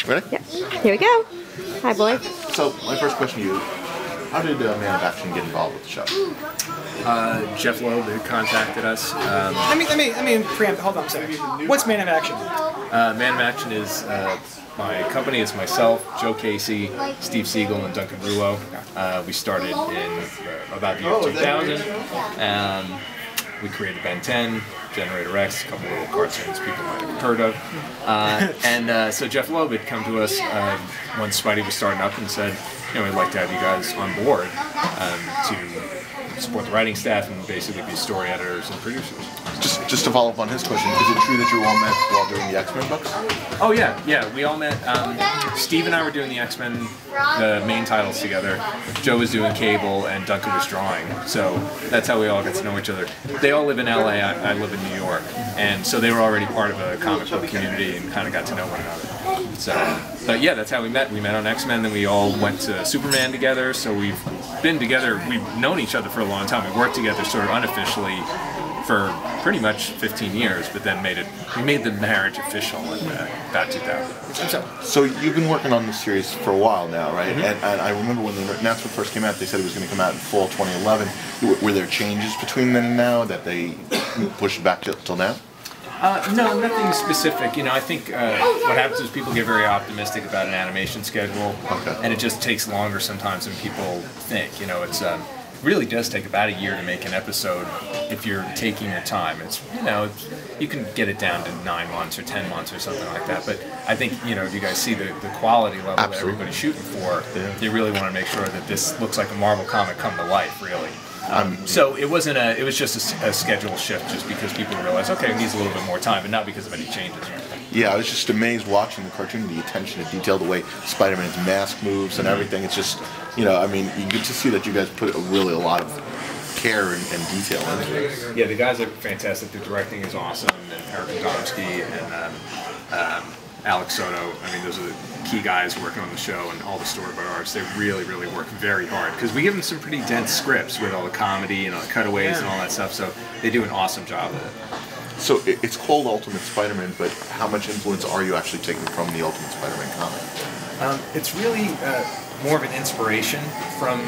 Ready? Yep. Here we go. Hi, boy. So, my first question to you, how did Man of Action get involved with the show? Jeff Loeb contacted us. Let me preempt. Hold on a second. What's Man of Action? Man of Action is my company. It's myself, Joe Casey, Steve Siegel, and Duncan Rulo. We started in about the year 2000. We created Ben 10, Generator X, a couple of little cartoons people might have heard of. So Jeff Loeb had come to us once Spidey was starting up and said, you know, we'd like to have you guys on board to support the writing staff and basically be story editors and producers. Just to follow up on his question, is it true that you all met while doing the X-Men books? Oh yeah, we all met. Steve and I were doing the X-Men, the main titles together. Joe was doing Cable and Duncan was drawing. So that's how we all got to know each other. They all live in LA, I live in New York. And so they were already part of a comic book community and kind of got to know one another. So, but yeah, that's how we met. We met on X-Men, then we all went to Superman together. So we've been together, we've known each other for a long time. We worked together sort of unofficially for pretty much 15 years, but then we made the marriage official in about 2000. So you've been working on this series for a while now, right? Mm-hmm. And I remember when the announcement first came out, they said it was going to come out in fall 2011. Were there changes between then and now that they pushed back till now? No, nothing specific. You know, I think what happens is people get very optimistic about an animation schedule, and it just takes longer sometimes than people think. You know, it's really does take about a year to make an episode if you're taking your time. It's, you know, you can get it down to 9 months or 10 months or something like that. But I think, you know, if you guys see the quality level that everybody's shooting for, you really want to make sure that this looks like a Marvel comic come to life, really. So it wasn't it was just a schedule shift just because people realized, okay, it needs a little bit more time, but not because of any changes or anything. Yeah, I was just amazed watching the cartoon, the attention to detail, the way Spider-Man's mask moves and everything. It's just, you know, I mean, you get to see that you guys put really a lot of care and detail into it. Yeah, the guys are fantastic. The directing is awesome, and Eric Domsky and Alex Soto. I mean, those are the key guys working on the show, and all the storyboard artists. They really, really work very hard because we give them some pretty dense scripts with all the comedy and all the cutaways and all that stuff. So they do an awesome job of it. So it's called Ultimate Spider-Man, but how much influence are you actually taking from the Ultimate Spider-Man comic? It's really more of an inspiration from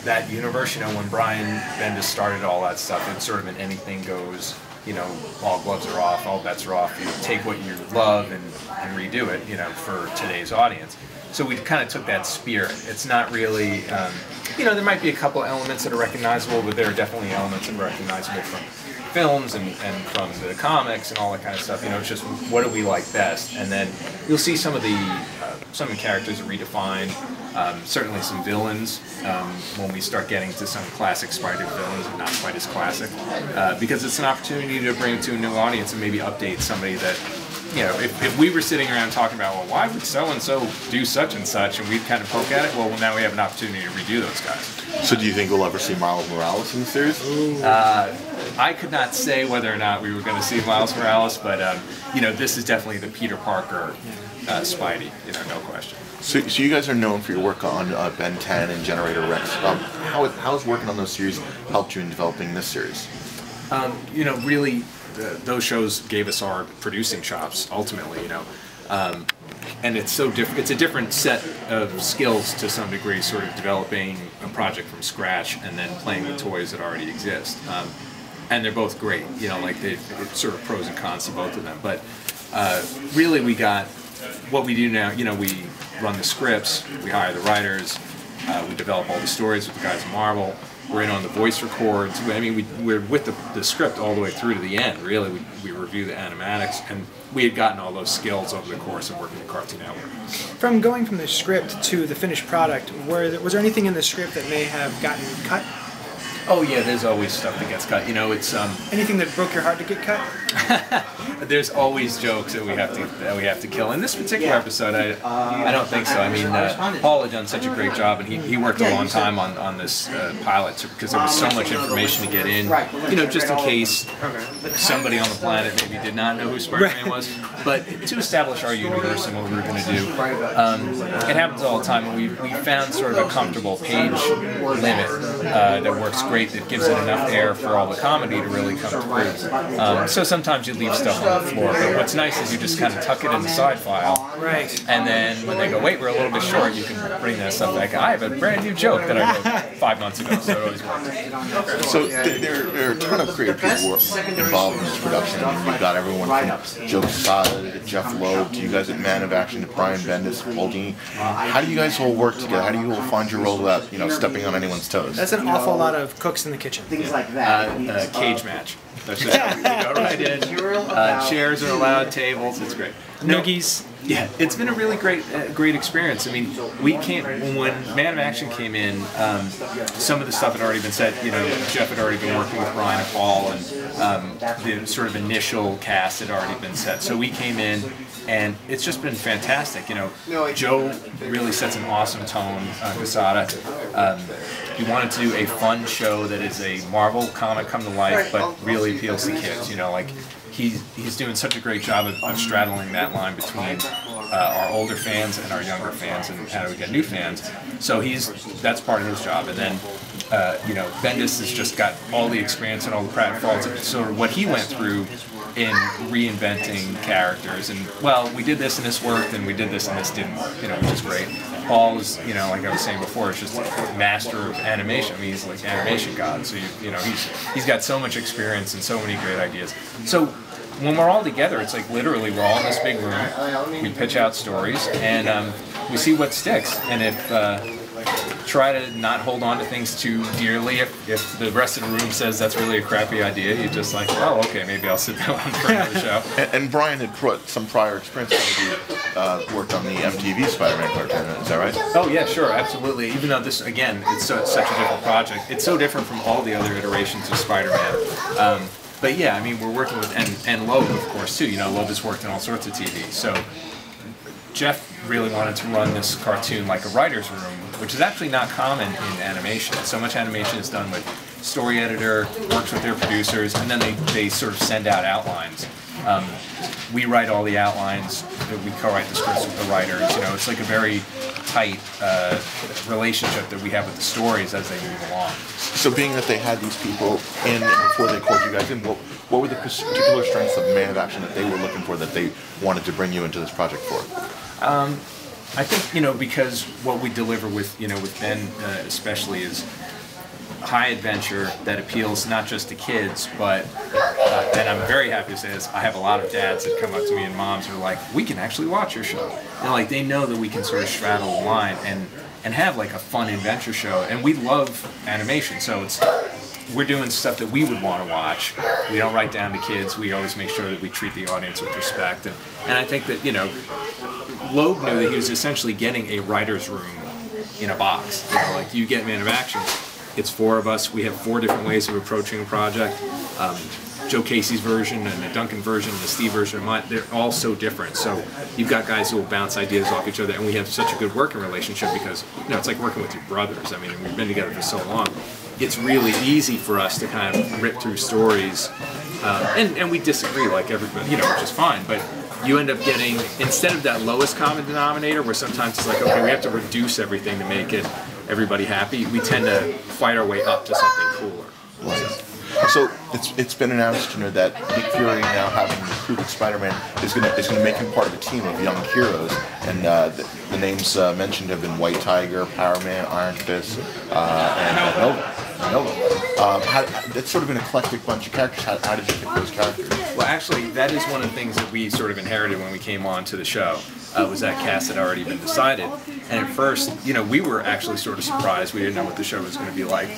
that universe. You know, when Brian Bendis started all that stuff, it's sort of an anything goes. You know, all gloves are off, all bets are off. You take what you love and redo it, you know, for today's audience. So we kind of took that spirit. It's not really, you know, there might be a couple elements that are recognizable, but there are definitely elements that are recognizable from films and from the comics and all that kind of stuff. You know, it's just what do we like best, and then you'll see some of the characters redefined. Certainly some villains when we start getting to some classic Spider villains and not quite as classic, because it's an opportunity to bring it to a new audience and maybe update somebody that, you know, if we were sitting around talking about, well, why would so-and-so do such and such, and we'd kind of poke at it, well, now we have an opportunity to redo those guys. So do you think we'll ever see Miles Morales in the series? I could not say whether or not we were going to see Miles Morales, but, you know, this is definitely the Peter Parker Spidey, you know, no question. So you guys are known for your work on Ben 10 and Generator Rex. How has working on those series helped you in developing this series? You know, really, those shows gave us our producing chops, ultimately, you know. And it's so different. It's a different set of skills to some degree, sort of developing a project from scratch and then playing with toys that already exist. And they're both great, you know, like it's sort of pros and cons to both of them. But really, we got what we do now. You know, we run the scripts, we hire the writers, we develop all the stories with the guys at Marvel. We're in on the voice records. I mean, we're with the script all the way through to the end. Really, we review the animatics, and we had gotten all those skills over the course of working at Cartoon Network. From going from the script to the finished product, was there anything in the script that may have gotten cut? Oh yeah, there's always stuff that gets cut. You know, it's anything that broke your heart to get cut. There's always jokes that we have to kill. In this particular episode, I don't think so. I mean, Paul had done such a great job, and he worked a long time on this pilot because there was so much information to get in. You know, just in case somebody on the planet maybe did not know who Spider-Man was, but to establish our universe and what we were going to do, it happens all the time. And we found sort of a comfortable page limit that works great. That gives it enough air for all the comedy to really come through. So sometimes you leave stuff on the floor, but what's nice is you just kind of tuck it in the side file, Right. And then when they go, wait, we're a little bit short, you can bring that stuff back. I have a brand new joke that I wrote 5 months ago, so it always works. So there are a ton of creative people involved in this production. I mean, you've got everyone from Joe Quesada to Jeff Loeb to you guys at Man of Action to Brian Bendis, Paul Dini. How do you guys all work together? How do you all find your role without stepping on anyone's toes? That's an awful lot of cooks in the kitchen. Things like that. Cage match. That's just how we go right in. Chairs are allowed, tables. It's great. Noogies. Yeah, it's been a really great experience. I mean, when Man of Action came in, some of the stuff had already been said. Jeff had already been working with Brian and Paul, and the sort of initial cast had already been set. So we came in, and it's just been fantastic. Joe really sets an awesome tone. Quesada. He wanted to do a fun show that is a Marvel comic come to life, but really appeals to kids. He's doing such a great job of straddling that line between our older fans and our younger fans, and how do we get new fans. So that's part of his job. And then Bendis has just got all the experience and all the pratfalls. So what he went through in reinventing characters, and well, we did this and this worked, and we did this and this didn't work, which is great. Paul is, like I was saying before, is just a master of animation. I mean, he's like animation god. So he's got so much experience and so many great ideas. So when we're all together, it's like literally we're all in this big room. We pitch out stories, and we see what sticks. And if try to not hold on to things too dearly. If the rest of the room says that's really a crappy idea, you're just like, oh, okay, maybe I'll sit down for another show. And Brian had put some prior experience when he worked on the MTV Spider-Man cartoon. Is that right? Oh yeah, sure, absolutely. Even though this, again, it's such a different project. It's so different from all the other iterations of Spider-Man. But yeah, I mean, we're working with, and Loeb, of course, too. Loeb has worked in all sorts of TV. So Jeff really wanted to run this cartoon like a writer's room, which is actually not common in animation. So much animation is done with story editor, works with their producers, and then they sort of send out outlines. We write all the outlines, we co-write the scripts with the writers. It's like a very tight relationship that we have with the stories as they move along. So being that they had these people in before they called you guys in, what were the particular strengths of Man of Action that they were looking for, that they wanted to bring you into this project for? I think, because what we deliver with, with Ben especially is high adventure that appeals not just to kids, but, and I'm very happy to say this, I have a lot of dads that come up to me and moms who are like, we can actually watch your show. And they know that we can sort of straddle the line and have like a fun adventure show. And we love animation, so we're doing stuff that we would want to watch. We don't write down to kids. We always make sure that we treat the audience with respect. And I think that, Loeb knew that he was essentially getting a writer's room in a box. You get Man of Action. It's 4 of us. We have 4 different ways of approaching a project. Joe Casey's version and the Duncan version and the Steve version of mine, they're all so different. So you've got guys who will bounce ideas off each other, and we have such a good working relationship because, it's like working with your brothers. I mean, we've been together for so long. It's really easy for us to kind of rip through stories, and we disagree like everybody, which is fine, but you end up getting, instead of that lowest common denominator where sometimes it's like, okay, we have to reduce everything to make everybody happy, we tend to fight our way up to something cooler. Right. So it's been announced, that Nick Fury, now having recruited Spider-Man, is going to make him part of a team of young heroes, and the names mentioned have been White Tiger, Power Man, Iron Fist, and Nova. That's sort of an eclectic bunch of characters. How did you pick those characters? Well, actually, that is one of the things that we sort of inherited when we came on to the show. Was that cast had already been decided, and at first, we were actually sort of surprised. We didn't know what the show was going to be like,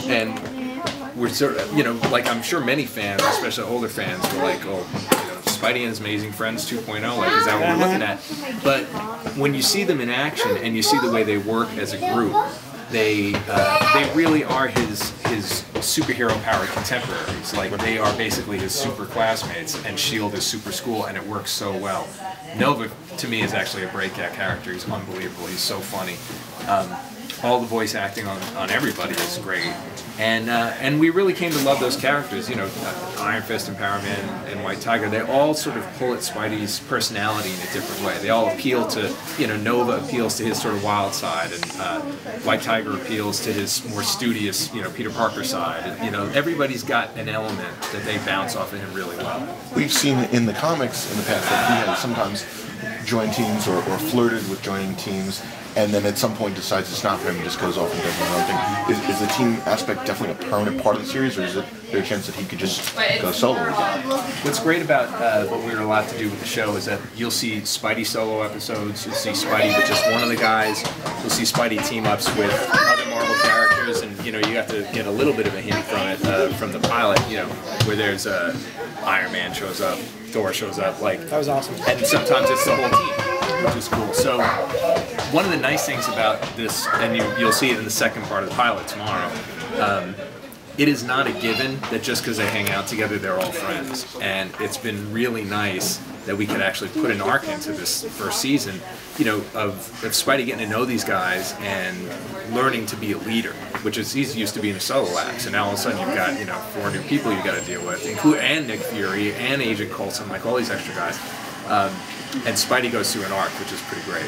and we're sort of, like I'm sure many fans, especially older fans, were like, oh, Spidey and His Amazing Friends 2.0, like, is that what we're looking at? But when you see them in action and you see the way they work as a group, they really are his superhero-powered contemporaries. Like, they are basically his super classmates, and S.H.I.E.L.D. is super school, and it works so well. Nova, to me, is actually a breakout character. He's unbelievable. He's so funny. All the voice acting on everybody is great. And we really came to love those characters. Iron Fist and Power Man and White Tiger, they all sort of pull at Spidey's personality in a different way. They all appeal to, Nova appeals to his sort of wild side, and White Tiger appeals to his more studious, Peter Parker side. And, everybody's got an element that they bounce off of him really well. We've seen in the comics in the past that he has sometimes joined teams or flirted with joining teams, and then at some point decides it's not for him and just goes off and does his own thing. Is the team aspect definitely a permanent part of the series, or is there a chance that he could just go solo again? What's great about what we were allowed to do with the show is that you'll see Spidey solo episodes, you'll see Spidey with just one of the guys, you'll see Spidey team-ups with other Marvel characters, and you have to get a little bit of a hint from it, from the pilot, where there's Iron Man shows up, Thor shows up, that was awesome. And sometimes it's the whole team, which is cool. So one of the nice things about this, and you'll see it in the second part of the pilot tomorrow, it is not a given that just because they hang out together, they're all friends. And it's been really nice that we could actually put an arc into this first season, of Spidey getting to know these guys and learning to be a leader, which is he's used to being a solo act. So now all of a sudden you've got 4 new people you've got to deal with, and Nick Fury and Agent Coulson, all these extra guys. And Spidey goes through an arc, which is pretty great.